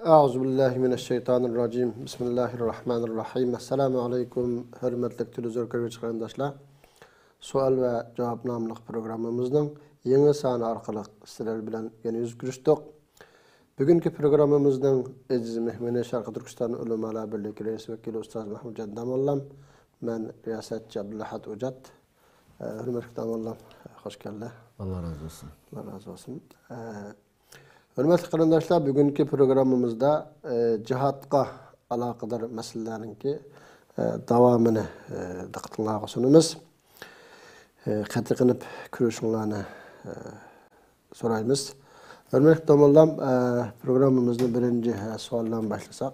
Euzubillahimineşşeytanirracim. Bismillahirrahmanirrahim. Esselamu aleyküm. Hürmetli televizyon görücü arkadaşlar. Sual ve cevap namlı programımızın yeni sahne arkalık sizler bilen yeni yüz görüştük. Bugünkü programımızın aziz mehmeni Şarkı Türkistan Ulemalar Birliği Reis Vekili Ustaz Mahmud Candamallam. Ben riyasetçi Abdüllahat Ucat. Hürmetli Damallam, hoş geldin. Allah razı olsun. Allah razı olsun. Hürmetli qarindoshlar, bugünkü programımızda cihatga alaqadar meselelerinki davamını diqqatingizga sunamiz. Qatiqinib ko'rishinglarni so'raymiz. Hürmetli domlalar, programımızın birinci sualdan başlasak.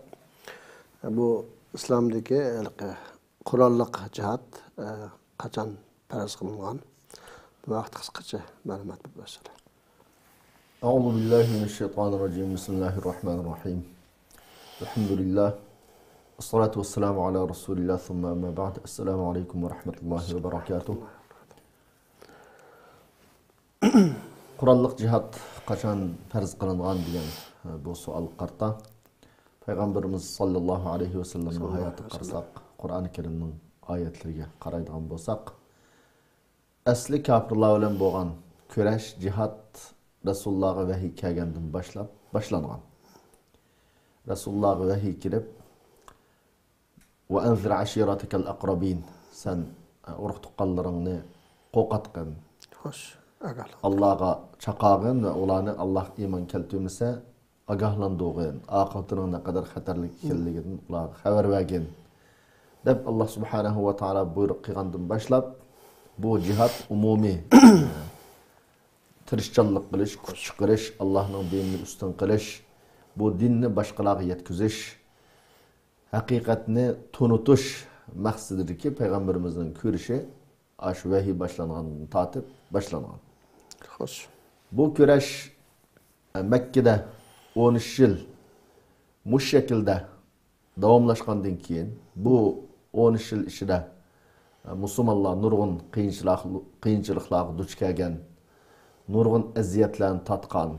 Bu İslamdaki Kur'anlık cihat qachon farz qilingan? Bu vaqt qisqacha ma'lumot bersangiz. Euzu billahi mineşşeytanirracim. Bismillahirrahmanirrahim. Elhamdülillah. Esselatu vesselamu ala Resulillah thumma amma ba'd. Esselamu aleyküm ve rahmetullahi ve berekatuh. Kur'anlık cihat qachon farz qilingan degan bu savol qarta. Peygamberimiz sallallahu aleyhi ve sellem'in hayatı qarasak, Kur'an-ı Kerim'in ayetleriga qaraydigan bo'lsak, asli kafirlar bilan bo'lgan kurash, cihat Resulullah'a vahiy kelgandan başlangan. Resulullah'a vahiy kelib, "Ve enzir ashiratikal aqrabin." Sen urug' tuqqanlaringni qo'qatqin. Xo'sh, Allah'a chaqag'in ve ularni Allah iymon keltirmasa agahlandirgin. Oqibatining ne kadar xatarli ekanligidan ularga xabar bergin. Deb Allah subhanahu ve taala buyruq qilgandan boshlab bu cihat umumiy tirishchanlik qilish, kuch chiqarish, Allohning dinini ustun qilish, bu dinni boshqalarga yetkazish, haqiqatni tunutish maqsadidagi payg'ambarimizning ko'rishi shu vahiy boshlangandan tortib boshlangan. Xo'sh. Bu kurash Makkada 13 yil mush shaklda davomlashgandan keyin bu 13 yil ichida musulmonlar nurg'un qiyinchiliklarga duch kelgan, nurg'un aziyatlarni tatgan,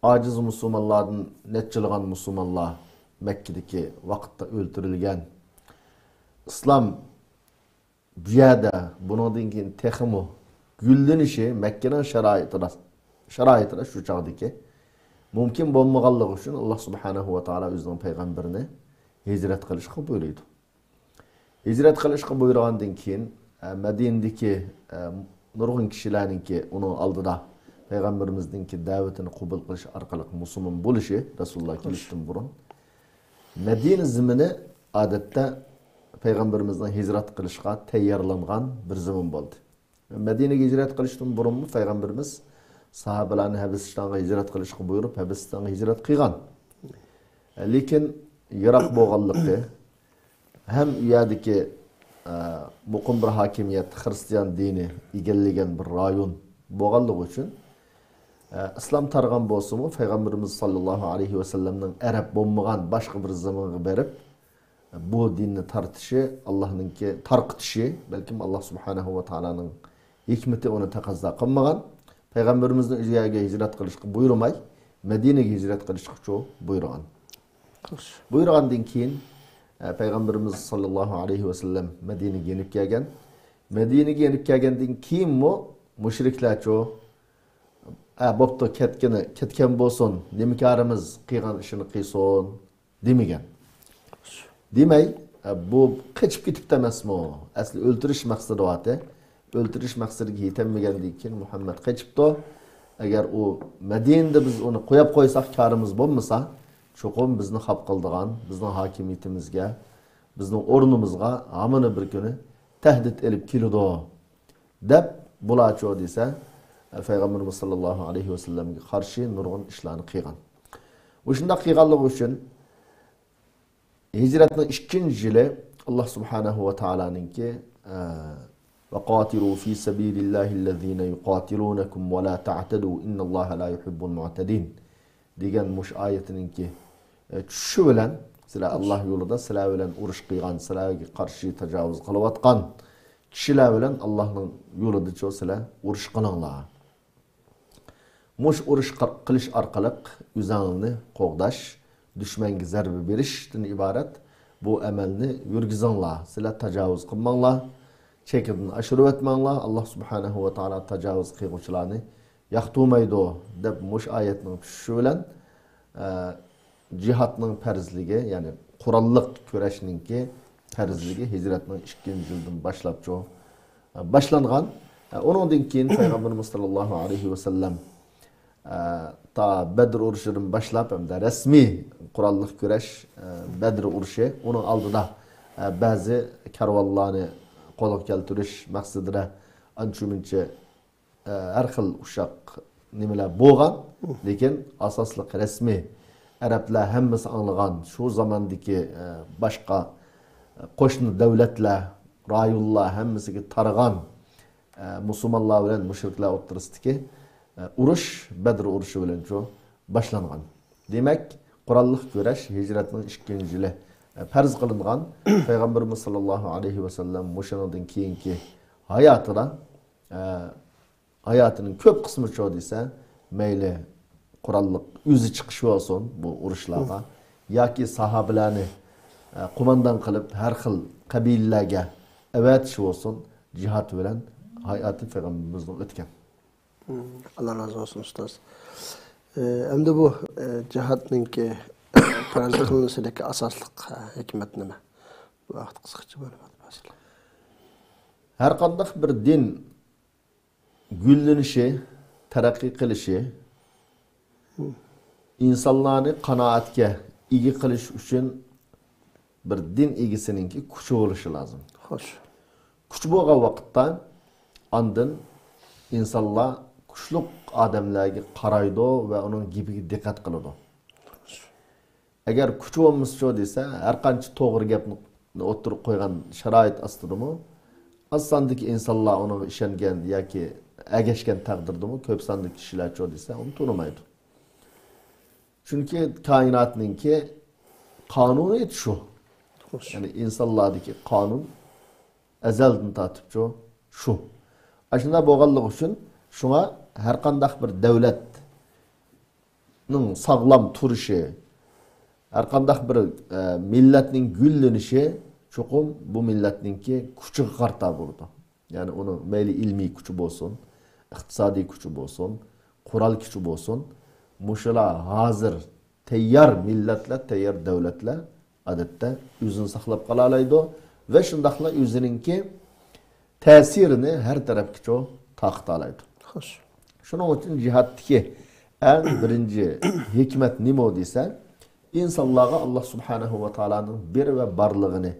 aciz musulmonlardan netçilgan musulmonlar Mekke'deki vaqtda o'ldirilgan. İslam bu yerda bundan keyin texmo gullanishi Mekke'nin sharoitida shu chog'dagi mumkin bo'lmaganligi uchun Alloh subhanahu va taolo o'zining payg'ambarini hijrat qilishga buyurdi. Hijrat qilishga buyurgandan keyin Madinadagi nurg'un kishilarningki uni oldida payg'ambarimizningki da'vatini qabul qilish orqali musulmon bo'lishi Rasululloh kelishdan burun Madina zimini odatda payg'ambarimizning hijrat qilishga tayyorlangan bir zimin bo'ldi. Madinaga hijrat qilishdan burun payg'ambarimiz sahobalarni Habisistonga hijrat qilishga buyurib, Habisistonga hijrat qilgan. Lekin yiroq bo'lganligi hem u yerdagi muqim bir hakimiyet, Hristiyan dini egallagan bir rayon bo'lganligi uchun islom targ'an bo'lsa-mu, payg'ambarimiz sallallohu alayhi va sallamning arab bo'lmagan boshqa bir zamonga berib bu dinni tartishi, Allohningki tarqitishi, balkim Alloh subhanahu va taolaning hikmati uni taqozo qilmagan. Payg'ambarimizning uyga hijrat qilishga buyurmay, Madinaga hijrat qilishga buyurgan. Buyurgandan keyin Peygamberimiz sallallahu aleyhi ve sellem Medine'ye yenip gelgen. Medine'ye yenip gelgendan keyin mu müşrikler çoğu bopta ketken bolsun, nemikarimiz qilgan ishini qilsin demagan. Demay, bu qochib ketibdi emasmi? Asli o'ldirish maqsadi bor. O'ldirish maqsadiga yetilmagandan keyin Muhammad qochibdi. Agar u Madinada biz uni qo'yib qo'ysak karimiz bo'lmasa, çoğun bizni xap qildigan, bizning hakimiyetimizga, bizning o'rnimizga hamını bir kuni tahdid elib keldi deb bulacho desa, Peygamberimiz sallallohu alayhi va sallamga qarshi nurg'un ishlarni qilgan. O'shunda qilganligi uchun hijratning 2-yili Alloh subhanahu va taolaninki وقاتلوا في سبيل الله الذين يقاتلونكم ولا تعتدوا إن الله لا يحب المعتدين degan mush oyatininki tushishi bilan sizlar Alloh yo'lida sizlar bilan urush qilgan, sizlarga qarshi tajovuz qilayotgan kishilar bilan Allohning yo'lida sizlar urush qilinglar. Mush urush qilish orqali o'zingni qo'g'dash, düşmenge zarbe berişden ibaret. Bu emelni yürgizanlar. Sizler tacavuz kılmanlar. Çekidini aşırı etmenler. Allah subhanahu ve ta'ala tacavuz kıyıqçılarını yaqtumaydı deb muş ayetning tushishi bilan cihatning farzligi, ya'ni qurolliq kurashninki farzligi hijratning 2-yildan boshlab boshlangan. Onundan keyin Peygamberimiz sallallohu alayhi ve sellem ta Bedir urushidan boshlab hamda rasmiy qurolliq kurash Bedir urushi, onun oldida ba'zi karvonlarni qo'lga keltirish maqsadida ancha-muncha har xil uşaq nimalar bo'lgan, lekin asosliq rasmiy arablar hammasi anglagan shu zamondagi boshqa qo'shni davlatlar, rayonlar hammasiga targ'an musulmonlar bilan mushriklar o'rtasidagi urush Badr urushi bilan boshlangan. Demak, qurolliq kurash hijratning 2-yili farz qilingan. Payg'ambarimiz sallallohu alayhi va sallam mushundan keyingi hayotida hayatının köp kısmı çoğu dese meyli kurallık yüzü çıkışı olsun bu uruşlarda ya ki sahabilerini kumandan kılıp her xil kabilelerge evet şu olsun cihat veren hayatı Peygamberimizden ötken. Allah razı olsun ustaz. Hem de bu cihatın ki farz kılınışındaki asaslık hikmet nime? Bu vakit kısaca böyle mesela. Her kandak bir din güllenişi, terakki qilishi, insonlarni qanoatga ega qilish uchun bir din egisininki kuchi bo'lishi lozim. Xo'sh. Kuch bo'lgan vaqtda andin insonlar kuchli odamlarga qaraydi va uning gapiga diqqat qiladi. Agar kuch bo'lmasa desa, har qancha to'g'ri gapni o'tirib qo'ygan sharoit ostidami, asandagi insonlar uning ishongan yoki ergeçken takdirdi mi köp sandık kişiler çoğu ise onu tanımaydı. Çünkü kainatınki kanunu et şu. Yani insanlardaki kanun ezelden tatıp şu. Aşında boğallık için şuna her kandak bir devletin sağlam turuşu, her kandak bir milletin güllenişi çokum bu milletinki küçük karta burada. Yani onun meyli ilmi küçü olsun, iqtisadi küçü olsun, kural küçü olsun. Muşula hazır teyyar milletler, teyyar devletler adette yüzünü saklap kalalaydı ve şundakla yüzününki tesirini her tarafki takıt alaydı. Şunun için cihattaki en birinci hikmet nimo dese, insanlığa Allah subhanahu ve ta'ala'nın bir ve barlığını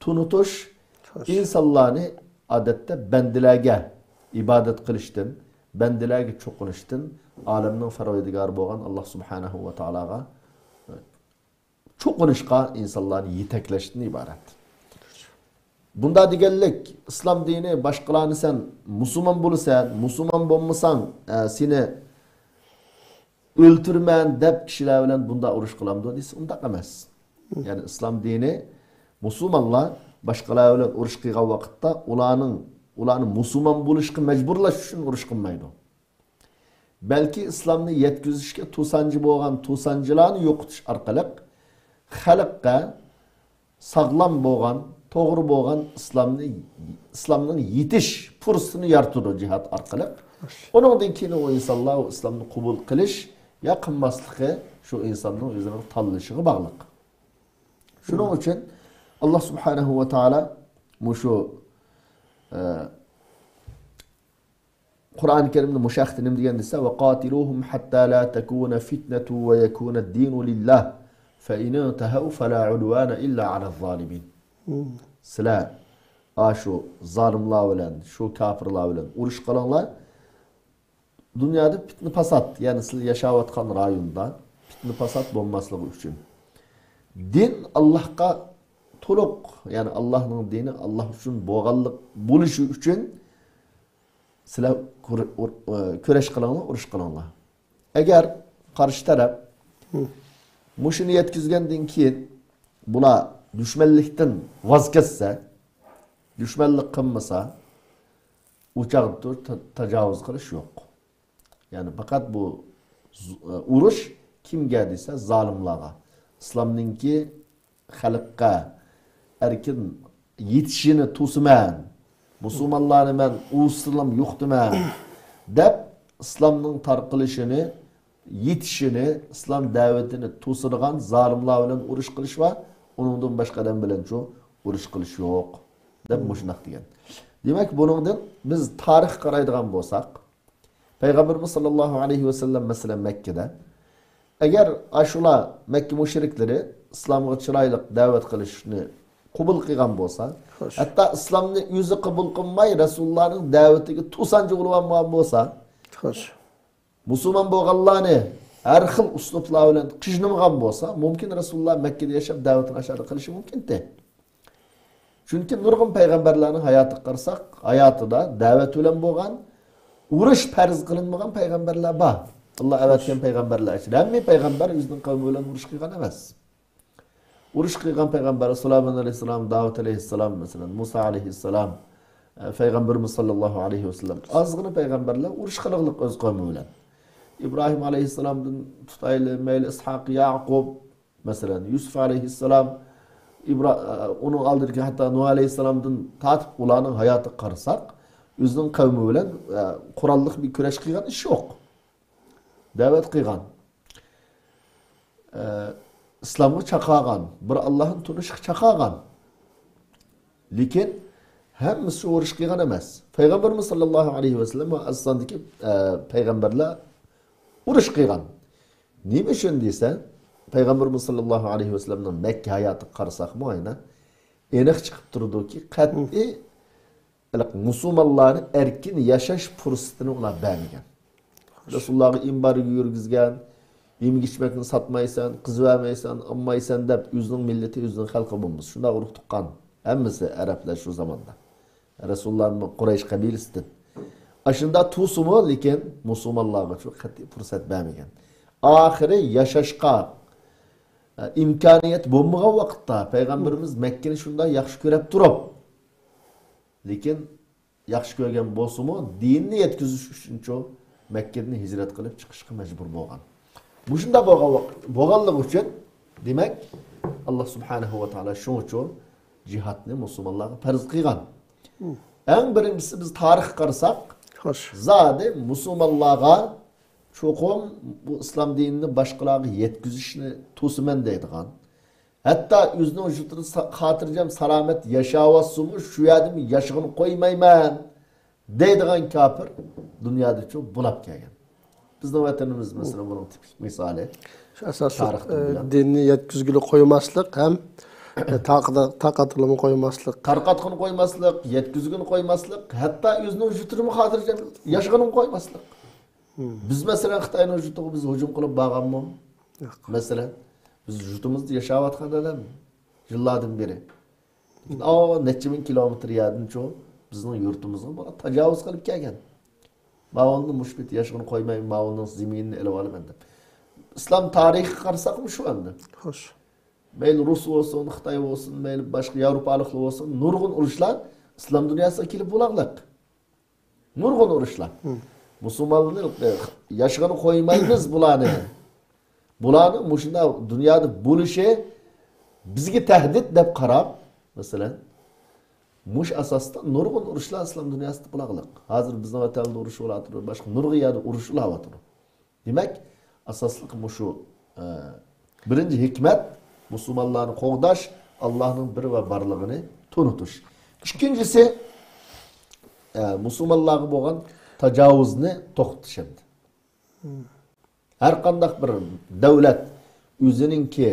tunutuş, insanlarını adette bendilerge ibadet kılıştın, bendilerge çokunuştun, aleminin fervedigarı boğan Allah subhanahu ve ta'ala'a çokunuşka insanların yitekleştin ibaret. Bunda digellik, İslam dini başkalarını sen Müslüman bulursan, Müslüman bulmasan seni öldürmen dep kişiler bilen bunda uruş kılamdı deyse, onda emez. Yani İslam dini Müslümanlar başkalar bilen uruş kıygan vakitte ulanın Müslüman buluşku mecburlaş üçün uruş kılmaydı. Belki İslam'ını yetkizişke tusancı boğan tusancılarını yokutuş arkalık halıkka sağlam boğan, doğru boğan İslam'ın yetiş fursunu yartıdı cihat arkalık. Onun dinkini o insanlar o İslam'ını kubul kılış ya kınmaslığı şu insanın üzerine tallışığı bağlık. Şunun için Allah subhanahu ve ta'ala şu Kur'an-ı Kerim'de muşahtinim diyen ise وَقَاتِلُوهُمْ حَتَّى لَا تَكُونَ فِتْنَةُ وَيَكُونَ الدِّينُ لِلّٰهِ فَاِنَا تَهَوْ فَلَا عُدْوَانَ إِلَّا عَلَى الظَّالِمِينَ Sıla şu zalimler bilen, şu kafirler bilen uruş kalanlar dünyada fitne pasat, yani siz yaşavatkan rayonda fitne pasat bulmaslığı için din Allah'a toluk, yani Allah'ın dini Allah için boğallık buluşu için sizler köreş kılanlar, uruş kılanlar. Eğer karşı taraf muşunu yetkizgenden ki buna düşmanlıktan vazgeçse, düşmanlık kılmasa uçakta tecavüz kılış yok. Yani fakat bu uruş kim geldiyse zalimlara, islomninki xalqqa erkin yetishini to'siman, musulmonlarni men usulum yo'qdiman deb islomning tarqalishini, yetishini, islom da'vatini to'sirgan zolimlar bilan urush qilish va uningdan boshqadan bilan shu urush qilish yo'q deb mushunaq degan. Demak, buningdan biz tarix qaraydigan bo'lsak, Payg'ambarimiz sollallohu alayhi vasallam masalan Makkada agar ashula Makka mushriklari islomga chiroyli da'vat qilishni qabul qilgan bo'lsa, hatto islomni o'zi qabul qilmay Rasulullohning da'vatiga to'sanchi bo'lgan bo'lsa, musulmon bo'lganlarni har xil uslublar bilan qijnimgan bo'lsa, mumkin Rasululloh Makkada yashab da'vatini ashara qilishi mumkin-da. Chunki nurg'un payg'ambarlarning hayotini qarasak, hayotida da'vat bilan bo'lgan, urush farz qilinmagan payg'ambarlar bor. Alloh avatgan payg'ambarlar ichida hamma payg'ambar o'zining qavmi bilan urush qilgan emas. Urush qilgan payg'ambar Suleyman alayhisalom, Davud alayhisalom, masalan Musa alayhisalom, payg'ambarimiz sollallohu alayhi vasallam ozgina payg'ambarlar urush qilganlik o'z qavmi bilan. İbrahim aleyhisselam'dan tutaylı, mayli İshaq, Yaqub, masalan Yusuf aleyhisselam, onu aldırırken hatta Nuh aleyhisselam'dan tatip ulanın hayatı qarasak, özünün qavmi bilan quralliq bir kurash qilgan ish yo'q. Da'vat qilgan. İslamga chaqirgan, bir Allohning tunishiga chaqirgan. Lekin hammasi urush qilgan emas. Payg'ambarimiz sollallohu alayhi vasallam va aslandagi payg'ambarlar urush qilgan. Nima uchun desa, Payg'ambarimiz sollallohu alayhi vasallamning Makka hayoti qarasak muayna aniq chiqib turdiki, qat'iy musulmonlarni erkin yashash fursatini ular bermagan. Rasulullohga imbarga yurgizgan, yem-ichmakni sotmaysan, qiz vermaysan, olmaysan deb o'zining millati, o'zining xalqi bo'lmiz. Shunda urug' tuqqan. Hammasi arablar shu zamonda. Rasulullohning Quraysh qabilasidan. Aşında tusumu lekin musulmonlarga shu qat'iy fursat bermagan. Oxiri yashashga imkoniyat bo'lmagan vaqtda payg'ambarimiz Makkani shunday yaxshi ko'rib turib, lekin yaxshi ko'rgan bo'lsa-mu, dinni yetkazish uchun Makkadan hijrat qilib chiqishga majbur bo'lgan. Bu shunda bo'lganligi uchun, demak, Alloh subhanahu va taolo shuning uchun jihadni musulmonlarga farz qilgan. Eng birinchisi biz tarix qarasak, zade musulmonlarga çoğum bu İslam dinini başkalarına yetkizishni to'siman deydigan. Hatta o'zining vujudini xotirjam salomat yashayapsizmi, shu yerda yashag'ini qo'ymayman deydigan kafir dunyoda çok bulab kelgan. Bizning vatanimiz masalan buning tipik misoli. Shu asosan dinni yetkizgili qo'ymaslik ham taqatini qo'ymaslik, tarqatqini qo'ymaslik, yetkizgini qo'ymaslik, hatto o'zining vujudini xotirjam yashag'ini qo'ymaslik. Biz mesela Xitoyning vujudiga biz hujum qilib borganmi? Yo'q. Mesela biz vujudimizda yashayotgan odam yillardan beri. Necha ming kilometr yerdan cho'q bizning yurtimizga tajovuz qilib kelgan. Ma'onni mushbit yashag'ini qo'ymayman, ma'onning zaminini elib olaman deb. Islom tarixi qarasaqmi shu endi. Xo'sh. Mayli Rus bo'lsin, Xitoy bo'lsin, mayli boshqa Yevropaliklar bo'lsin, nurg'un urushlar islom dunyosiga kelib bo'laqliq. Nurg'un urushlar. Musulmonlar yashag'ini qo'ymaymiz bularni. Bularni mushunda dunyoda bo'lishi bizga tahdid deb qarab, masalan, mush asosda nurg'un urushlar islom dunyosida bo'laqliq. Hozir bizning vatanda urush bo'layotdi, boshqa nurg'un yerda urush bo'layotdi. Demak, asosliq mushu birinchi hikmat musulmonlarni qo'g'dash, Allohning bir va barlig'ini tunutish. Ikkinchisi musulmonlarga bo'lgan tajovuzni to'xtatishdi. Har qanday bir davlat o'zininki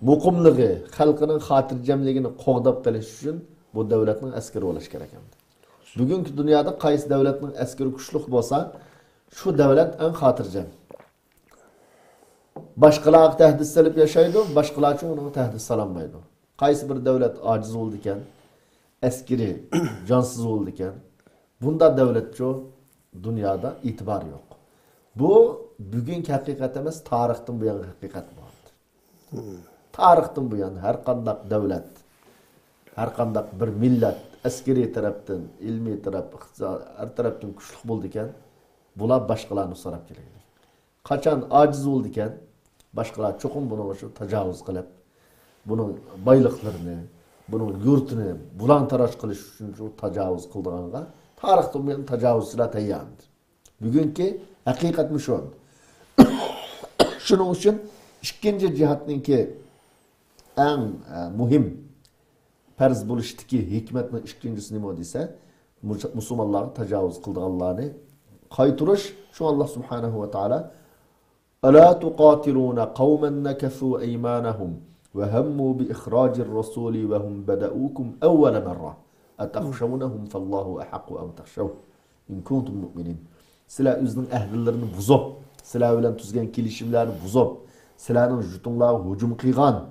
muqimligi, xalqining xotirjamligini qo'g'dab qilish uchun bu davlatning askari bo'lish kerak endi. Bugungi dunyoda qaysi davlatning askari kuchli bo'lsa, shu davlat eng xotirjam. Boshqalarga tahdid solib yashaydi, boshqalar uchun uni tahdid sololmaydi. Qaysi bir davlat ojiz bo'ldi ekan, askari jonsiz bo'ldi ekan, bunda davlatcho dunyoda e'tibor yo'q. Bu bugungi haqiqat emas, tarixdan bu yana haqiqat bordir. Tarixdan bu yana har qanday davlat, har qanday bir millat askariy tarafdan, ilmiy taraf, har tarafdan kuchli bo'ldi ekan, bular boshqalarni so'rab keladi. Qachon ojiz bo'ldi ekan, Başkalar çokum bunu şu tecavüz kılıp, bunun baylıklarını, bunun yurtunu bulan taraş kılış üçün şu tecavüz kıldığında tarihte bu tecavüzler teyyandır. Bugünkü hakikatmiş o. Şunun için ikinci cihatninki en muhim perz buluştaki hikmetinin ikincisi ne dese Müslümanların tecavüz kıldığını kaytırış şu Allah Subhanahu ve Teala ألا تقاتلون قوما نكثوا أيمانهم وهموا بإخراج الرسول وهم بدأوكم أول مرة أتخشونهم فالله أحق أن تخشوه إن كنتم مؤمنين. Sila özünün əhdillərini buzub, sila bilen tüzgen kilişimlerini buzub, silanın jutunlağı hücum qıyğan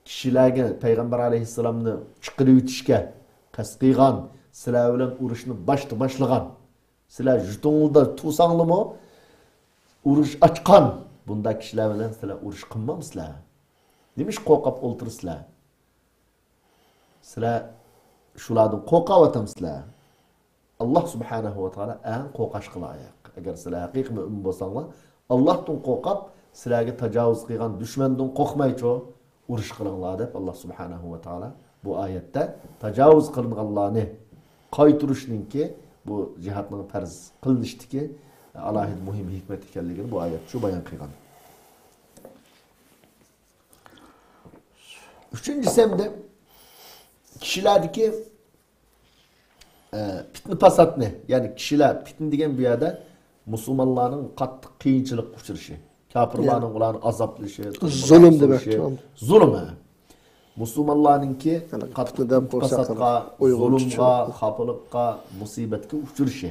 kişilerge Peygamber aleyhisselamını çıqırı ütüşke qas qıyğan, sila bilen uruşunu başlığan, sila jutunluda tusanlı mı? Uruş açkan. Bunda kişiler bilen sizler uruş kılmamışlar. Demiş kokap oltırıslar. Sizler şulardan kokap atamsızlar. Allah Subhanahu ve Teala en kokaş kılayak. Eğer sizler hakik mümin bolsanlar, Allah'tan kokap sizlerge tecavüz kıygan düşmenden kokmayço uruş kılınlar dep Allah Subhanahu ve Teala bu ayette tecavüz kılınganlarını kaytırışınki bu cihatның farz kılınıştiki Allah'ın muhim hikmet ekenligini bu ayet şu bayan kıygan. Üçüncüsü hem de kişilerdeki fitne pasat ne? Yani kişiler fitne degen bir yerde Müslümanların katlı kıyınçılık uçuruşu. Kafirlerin olan azaplışı. Zulüm demek. Zulüm. Müslümanlarınki katlıdan pasatqa, zulümqa, xapılıqqa, musibetke uçuruşu.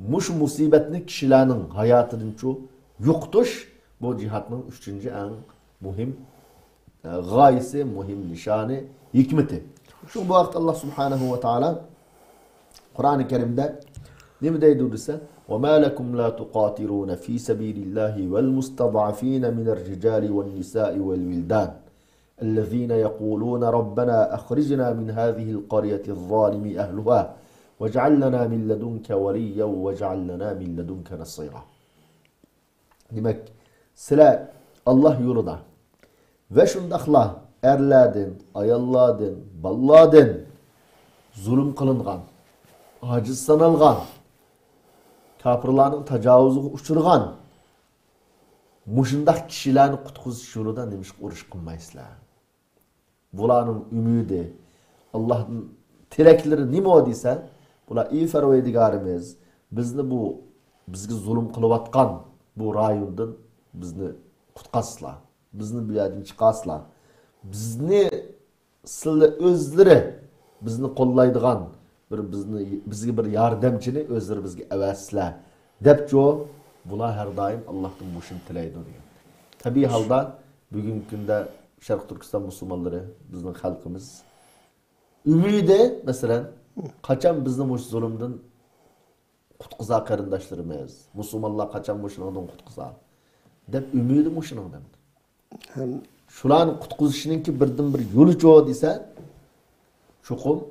Muş musibetini kişilerin hayatının çoğu yoktuş. Bu cihatın üçüncü en muhim gayesi, muhim nişanı, hikmeti. Şu bu vakit Allah Subhanahu ve Teala Kur'an-ı Kerim'de ne mi deydi ise وَمَا لَكُمْ لَا تُقَاتِرُونَ ف۪ي سَب۪يلِ اللّٰهِ وَالْمُسْتَضْعَف۪ينَ مِنَ الرِّجَالِ وَالنِّسَاءِ وَالْوِلْدَانِ الَّذ۪ينَ يَقُولُونَ رَبَّنَا أَخْرِجْنَا مِنْ هَذِهِ الْقَرْيَةِ الظَّالِمِ أَهْلُهَا وَاجْعَلْ لَنَا مِنْ لَدُنْكَ وَلِيًّا وَاجْعَلْ لَنَا مِنْ لَدُنْكَ نَصِيرًا. Demek sizler Allah yolunda ve şundakla erladin, ayalladin, balladin zulüm kılıngan, aciz sanılgan, kafirlerin tecavüzü uçurgan muşundak kişilerin kutkuzu yolunda demiş uruş kılmaysızlar. Bulanın ümidi, Allah'ın tilekleri nime o deyse bula iyi ferveydigarimiz bizni bu bizga zulüm kılıvatkan bu rayondan bizni kutkasla, bizni bu yerden çıkasla, bizni sizle özleri bizni kollaydıgan bizga bir yardımcını özleri bizga evasla depço bula her daim Allah'tan muşun tilaydi diyor. Tabii halda bugün günde Şarkı Türkistan Müslümanları bizning halkımız ümidi mesela kaçan bizni muş zulümden kutkuza qarindoshlarimiz Müslümanlar kaçan muşundan kutkuza deb ümidi muşundan hem şularni kutquzishiningki birdan bir yo'li jo'q desa chuqum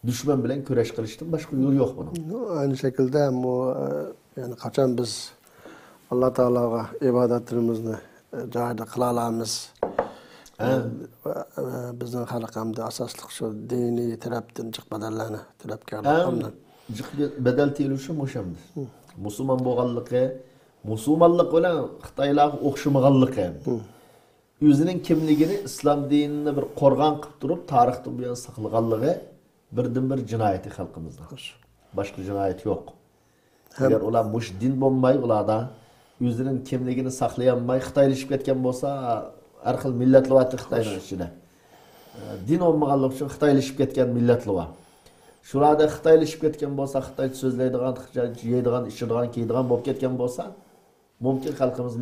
düşman bilan kurash qilishdan boshqa yo'l yo'q buning. Aynı şekilde bu yani kaçan biz Allah Teala'ga ibadetlerimizni joyida qila olamiz. Bizning xalqimizda asosliq shu diniy tarafdan chiqmadanlarni tarafkor. Bedel tiyilishi o'shamdir. Musulmon bo'lganligi, musulmonlik bilan Xitoylar o'xshamaganligi. O'zining kimligini islom dinini bir qo'rg'on qilib turib, tarixda bu yana saqlaganligi birdan bir jinoyati xalqimizda. Boshqa jinoyat yo'q. Agar ular mush din bo'lmay, ularda o'zining kimligini saqlayolmay Xitoylashib ketgan bo'lsa, har xil millatlar var Xitoyning ichida. Din olmaganlik uchun Xitoylashib ketgan millatlar var. Şurada Xitoylashib ketgan bo'lsa, Xitoy so'zlaydigan, yeydigan, ichadigan, kiydigan bo'lib ketgan bo'lsa, mumkin xalqimiz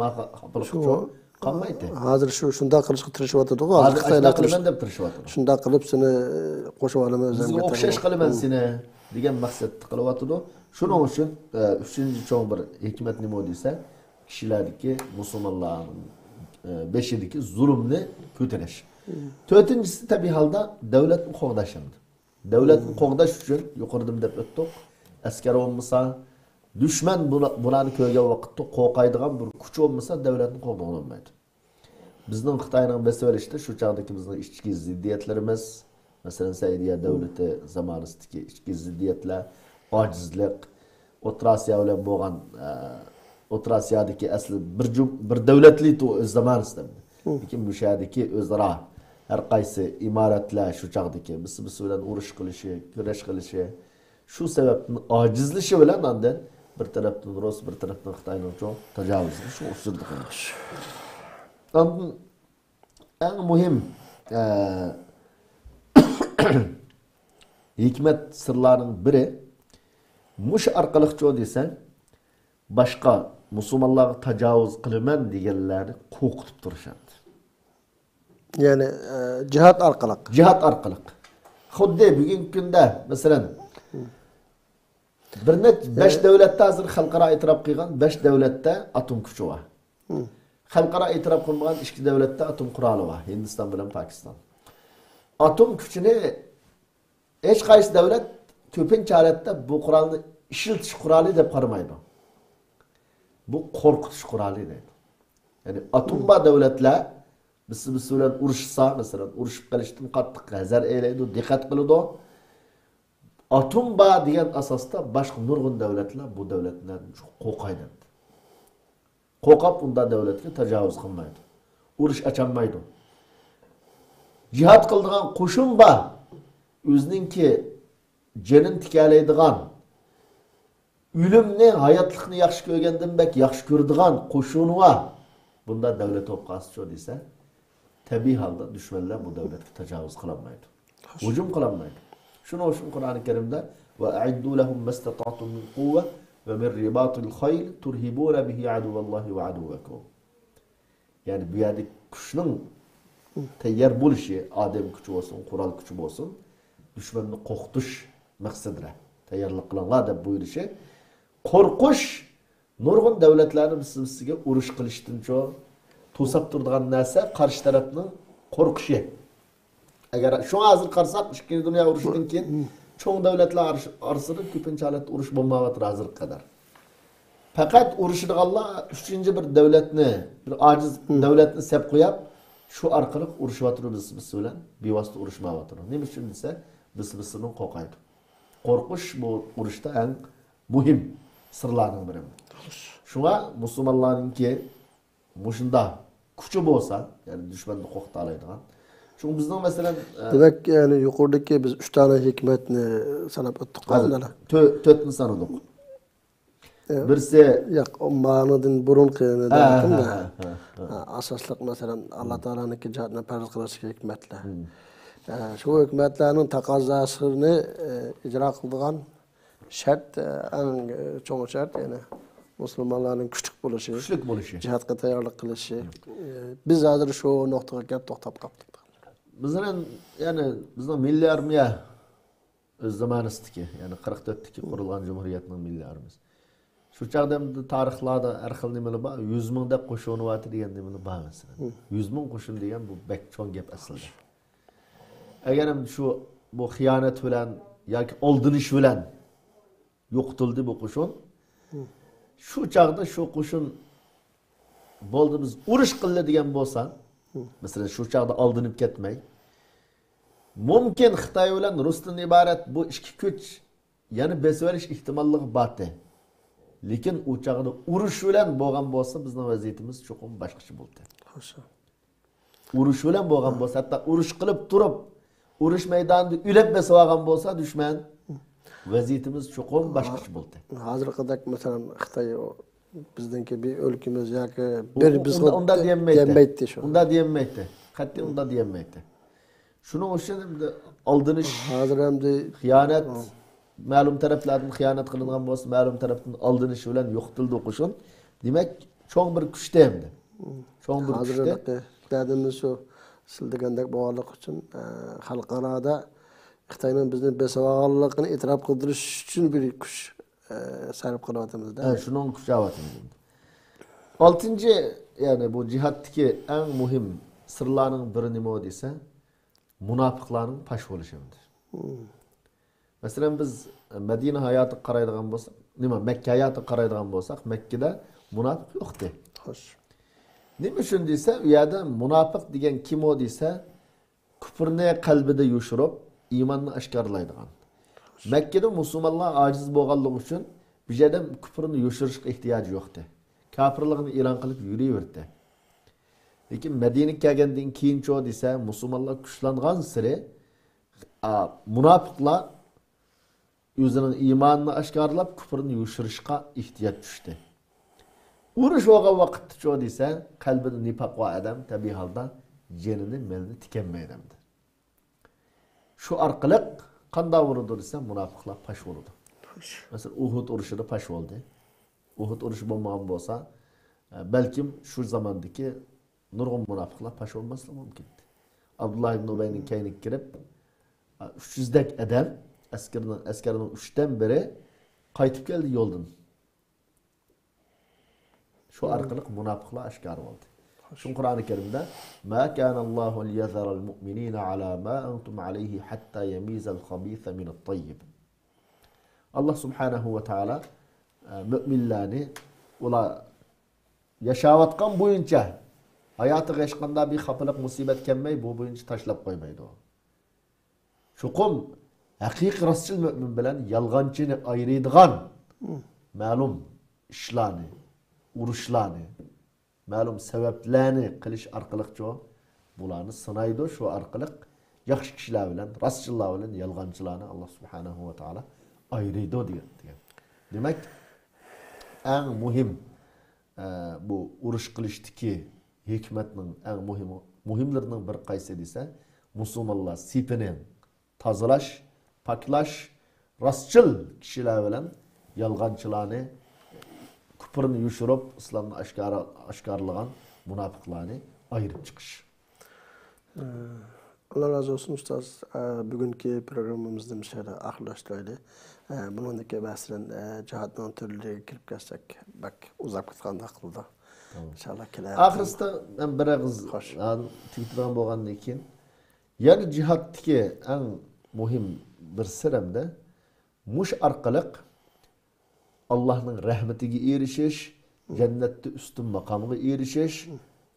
qolmaydi. Hozir shunda qilishga tirishyapti-ku. Hozir Xitoylar qilaman deb tirishyapti. Shunda qilib seni qo'shib olaman o'zimga. Bizga o'xshash qilaman seni degan maqsadda qilyapti. Shuning uchun 3-cho'ng bir hikmat nima desa, kishilardagi musulmonlarning beshidagi zulmni ko'tarish. 4-inchisi tabiiy holda davlatni qo'g'dashimdir. Devletni qo'g'dash uchun yuqoridim deb o'tdik. Askar bo'lmasa, Düşman bularni ko'rgan vaqtda qo'rqaydigan bir kuch olmasa davlatni qo'rqitgan olmaydi. Bizning Xitoyning besvelishda shu chaqdagi bizning ichki ziddiyatlarimiz, masalan Saudiya davlati zamonasidagi ichki ziddiyatlar, ojizlik, O'rta Osiyo bilan bo'lgan O'rta Osiyodagi asli bir davlatli zamonisida. Lekin bu sherdagi o'zaro har qaysi imoratlar shu chaqdagi biz bilan urush qilishi, kurash qilishi, shu sababdan ojizlishi bilan andan bir tarafdan Rus, bir tarafdan Xitoyning cho'ng tajovuzi shu usulda qilish. En muhim hikmet sırlarının biri muş arkalık çoğu desen başka Müslümanlara tecavüz kılmen diyenleri korkutup duruşandı. Yani cihat arkalık. Cihat arkalık. Xuddi bugün günde mesela bir net 5 devlette hazır halkara itiraf kılgan 5 devlette atom gücü var. Xalqaro e'tirof qilmagan 2 davlatda atom quroli bor, Hindiston bilan Pokiston. Atom kuchini hech qaysi davlat ko'pincha holatda bu qurolni ishiltish quroli deb qaramaydi. Bu qo'rqitish quroli deydi. Ya'ni atom bor davlatlar biz bilan urushsa, masalan, urushib qolishdan qattiq hazar eylaydi, diqqat qiladi. Atom bor degan asosda boshqa nurg'un davlatlar bu davlatlardan qo'rqaydi. Qo'rqib unda davlatga tajovuz qilmaydi. Urush achanmaydi. Jihad qildigan qo'shin bor. O'zininki jenin tikalaydigan, o'limni, hayotlikni yaxshi ko'rgandan bak yaxshi ko'radigan qo'shini bor. Bunda davlat o'qasi desa, tabiiy holda dushmanlar bu davlatga tajovuz qilmaydi. Hujum qilmaydi. Shuning uchun Qur'oni Karimda va a'iddu lahum mastata'tum min quwwa ve min ribatil khayl turhibuna bihi aduvallahi ve aduvakum. Yani bu yerdeki kuşunun tayyor bo'lişi, odam kuchi bo'lsin, qurol kuchi bo'lsin, düşmanni qo'rqitish maqsadida tayyorlik qilinglar deb buyurishi. Qo'rqish nurg'un davlatlarni bizga urush qilishdan to'sab turadigan narsa qarshi tarafning qo'rqishi. Agar shu hozir qarasak, Ikkinchi dunyo urushidan keyin çoğun devletler arasında köpünçe halet uruş bombavatır hazırlık kadar. Fakat uruşuduğalla üçüncü bir devletini, bir aciz devletini sep koyup şu arkalık uruşuvatır biz bilen bir vasıta uruşmavatır. Neymiş için ise biz-bisinin kokaydı. Korkuş bu uruşta en muhim sırlarının biri. Şuna Müslümanların ki muşunda küçü olsa, yani düşmanını kokta alaydıgan. Çünkü bizden mesela... Demek yani yukarıdaki biz 3 tane hikmetini sanıp öttük. Tötünü sanıdık. Birisi... Yok, o manadın burun kıyını dedim de. Asaslık mesela Allah Teala'nın ki cihatına perz kılası hikmetler. Şu hikmetlerin takazasını icra kıldığın şart, en çoğu şart yani. Müslümanların küçük buluşu, cihatka tayarlık kılışı. Biz hazır şu noktaya gelip toktap kaptık. Bizden milli armiya öz zamanızdaki, yani 44'teki kurulan Cumhuriyetinin milli armiyası. Şu çağda tarihlarda her xil nimeli var, 100 mingda qo'shini var degan nimeli var mesela. 100 ming qo'shin degan bu bek cho'ng gap aslida. Agar şu bu xiyonet bilan yoki oldinish bilan yo'qitildi bu qo'shin, shu chaqda shu qo'shin bo'ldi biz urush qildi degan bo'lsa, mesela şu çağda aldınıp ketmey. Mümkün Xitoy bilan Rus'tan ibaret bu iki kuch yani besverish ihtimolliği batı. Lekin u çağda urush bilan bo'lgan bo'lsa bizning vaziyatimiz cho'qim boshqacha bo'ldi. Urush bilan bo'lgan bo'lsa, hatto urush qilib turib, urush maydonida ulab besib olgan bo'lsa dushman vaziyatimiz cho'qim boshqacha bo'ldi. Hozirgidek mesela Xitoy bizdeki bir ülkemiz yoki biz unda diyemeyti şu. Unda diyemeyti. Hatta unda diyemeyti. Şunu için aldınış, hazır hem de xiyonet, ma'lum taraflardan xiyonet qilingan bo'lsa, ma'lum tarafdan aldınış bilan yo'qitildi o'qishun. Demak, cho'ng bir kuchda endi. Cho'ng bir kuchda. Dadimiz shu sildegandek bo'g'anlik uchun xalqarada Xitoyning bizni besavog'anligini e'tirof qildirish uchun bir kuch sarf qilyapmizda. Şunun kuchavatimiz. 6. yani bu cihattaki en muhim sırlarının biri nima desa, munofiqlarning pash bo'lishidir. Mesela biz Medine hayatı qaraydigan bolsak, nima Mekke hayatı qaraydigan bolsak, Mekke'de munafiq yo'qdi. Xo'sh. Nima uchun desa, u yerda munofiq degan kim o desa, kufrni qalbida yushirib, iymonni oshkorlaydigan. Mekke'de musulmonlar ojiz bo'lganligi uchun bu yerda kufrni yushirishga ehtiyoji yo'qdi. Kafirligini e'lon qilib yuraverdi. Lekin Medinaga kelgandan keyinchi desa, musulmonlar kuchlangan siri munofiqlar o'zining iymonini oshkorlab, kufrni yushirishga ehtiyoj tushdi. Urush bo'lgan vaqtda desa, qalbida nifoq va adam tabiiy holda jenini, melini tikanmaydi. Shu orqali qanday vurdi desa, munofiqlar pash bo'ldi. Masalan, Uhud urushida pash bo'ldi. Uhud urushi bo'lmagan bo'lsa, balkim shu zamondagi nurg'un munofiqlar pash bo'lmasligi mumkin. Abdullah ibn Ubayning kayniga kirib, 300 dak adam askarning 3dan biri qaytib keldi yo'ldan. Shu orqali munofiqlar oshkor bo'ldi. Shu Qur'oni Karimda ma kana Allohu liyazara al-mu'minina ala ma antum alayhi hatta yamiza al-khabitha min at-tayyib. Allah subhanahu va taala müminlarni ular yaşayotgan bo'yicha hayotga hech qanday bir xafalık musibat kelmay bu bo'yicha tashlab qo'ymaydi. Chuqum haqiqiy rostchil mümin bilan yolg'onchini ayiradigan ma'lum ishlarni, urushlarni, ma'lum sabablarni qilish orqali bularni sinaydi. Shu orqali yaxshi kishilar bilan, rostchillar bilan yolg'onchilarni Alloh subhanahu va taala ayiradi degan. Demak, eng muhim bu urush qilishdagi hikmatning eng muhimlarining bir qaysi desa, musulmonlar sipini tozalash, paklash, rostchil kishilar bilan yolg'onchilarni, kufrni yushirib, islomni oshkorlagan munofiqlarni ayirib chiqish. Allah razı olsun ustoz. Bugünkü programımızda bir şeyler ahlaştıraydı. Bunundaki bahseden cihatdan türlü kirip geçsek, bak uzak kıtkandı akılda. İnşallah keler. Ahiriste ben bir ağız Twitter'dan boğandan keyin, yani cihattaki en muhim bir sırrımda, muş arkalık Allah'ın rahmetiga erişiş, cennette üstün makamına erişiş,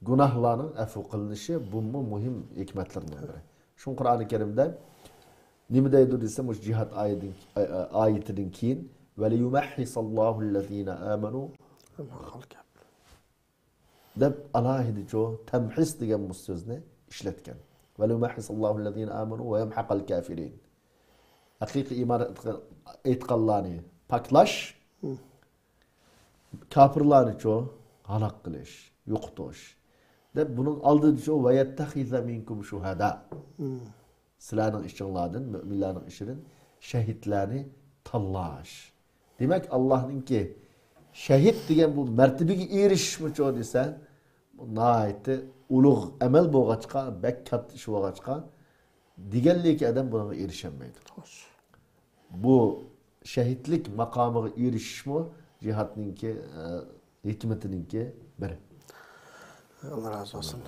günahlarının affu qilinishi bu muhim hikmetlerden biri. Şu Kur'an-ı Kerim'de nima deydi desem, o cihat ayetinden keyin ve liyumahhisallahu allazina amanu deb alohida tamhis degan bu so'zni ishlatgan. Ve liyumahhisallahu allazina amanu ve yamhaqal kafirin. Haqiqiy iymon etganlarni paklash, kafirlarni halak qilish, yo'qotish. Deb bunun aldığı şu ve yettehize minkum şuhada. Sizlerinin işçilerden, müminlerin işinin şehitlerini tallaş. Demek Allah'ın ki şehit diyen bu mertebeki erişmiş o dese, bu naiti uluğ emel boğaçka, bekkat iş boğaçka, diğerliği ki adam buna erişemeydi. Bu şehitlik makamı erişmiş cihatının ki, hikmetinin ki biri. Allah razı olsun.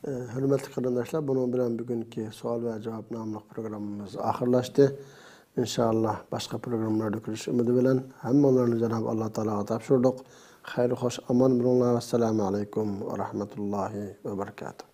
Hürmetli kardeşler, bunun bilen bugünkü sual ve cevap namlı programımız ahırlaştı. İnşallah başka programlarda görüş ümidi bilen hem onların Cenab-ı Allah Teala'ya tapşırdık. Hayırlı hoş aman bilunlar ve selamu aleyküm ve rahmetullahi ve berekatuhu.